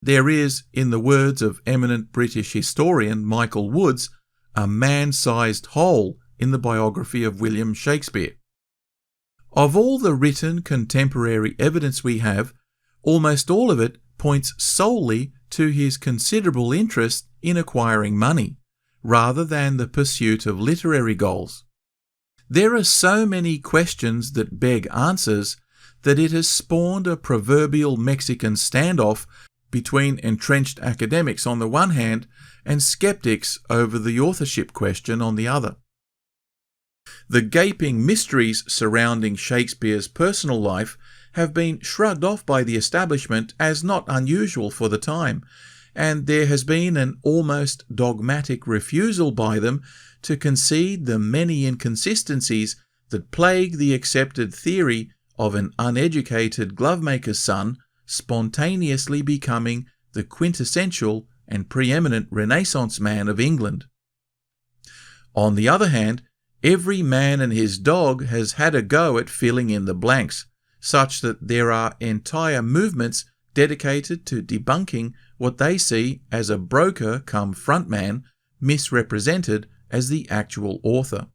There is, in the words of eminent British historian Michael Woods, a man-sized hole in the biography of William Shakespeare. Of all the written contemporary evidence we have, almost all of it points solely to his considerable interest in acquiring money, rather than the pursuit of literary goals. There are so many questions that beg answers that it has spawned a proverbial Mexican standoff between entrenched academics on the one hand and skeptics over the authorship question on the other. The gaping mysteries surrounding Shakespeare's personal life have been shrugged off by the establishment as not unusual for the time, and there has been an almost dogmatic refusal by them to concede the many inconsistencies that plague the accepted theory of an uneducated glovemaker's son spontaneously becoming the quintessential and preeminent Renaissance man of England. On the other hand, every man and his dog has had a go at filling in the blanks, such that there are entire movements dedicated to debunking what they see as a broker come frontman misrepresented as the actual author.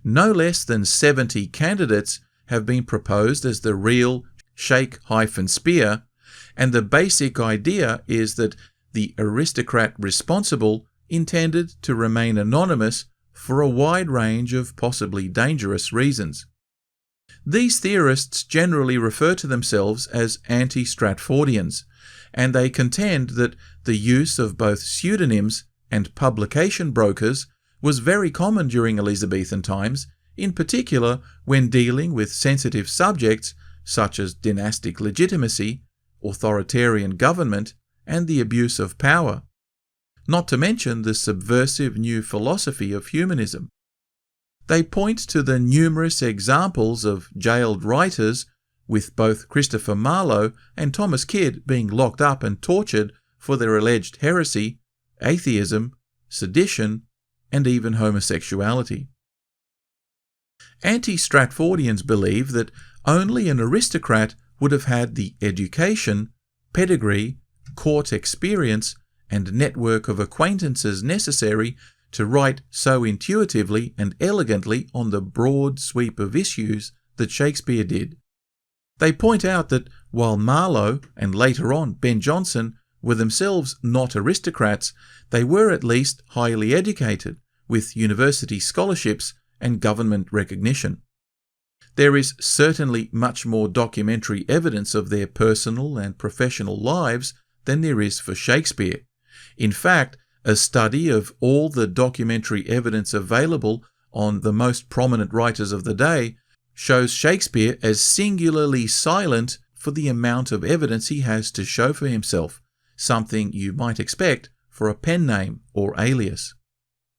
No less than 70 candidates have been proposed as the real Shake-Spear, and the basic idea is that the aristocrat responsible intended to remain anonymous for a wide range of possibly dangerous reasons. These theorists generally refer to themselves as Anti-Stratfordians, and they contend that the use of both pseudonyms and publication brokers was very common during Elizabethan times, in particular when dealing with sensitive subjects such as dynastic legitimacy, authoritarian government, and the abuse of power, not to mention the subversive new philosophy of humanism. They point to the numerous examples of jailed writers, with both Christopher Marlowe and Thomas Kidd being locked up and tortured for their alleged heresy, atheism, sedition, and even homosexuality. Anti-Stratfordians believe that only an aristocrat would have had the education, pedigree, court experience, and network of acquaintances necessary to write so intuitively and elegantly on the broad sweep of issues that Shakespeare did. They point out that while Marlowe and later on Ben Jonson were themselves not aristocrats, they were at least highly educated, with university scholarships and government recognition. There is certainly much more documentary evidence of their personal and professional lives than there is for Shakespeare. In fact, a study of all the documentary evidence available on the most prominent writers of the day shows Shakespeare as singularly silent for the amount of evidence he has to show for himself, something you might expect for a pen name or alias.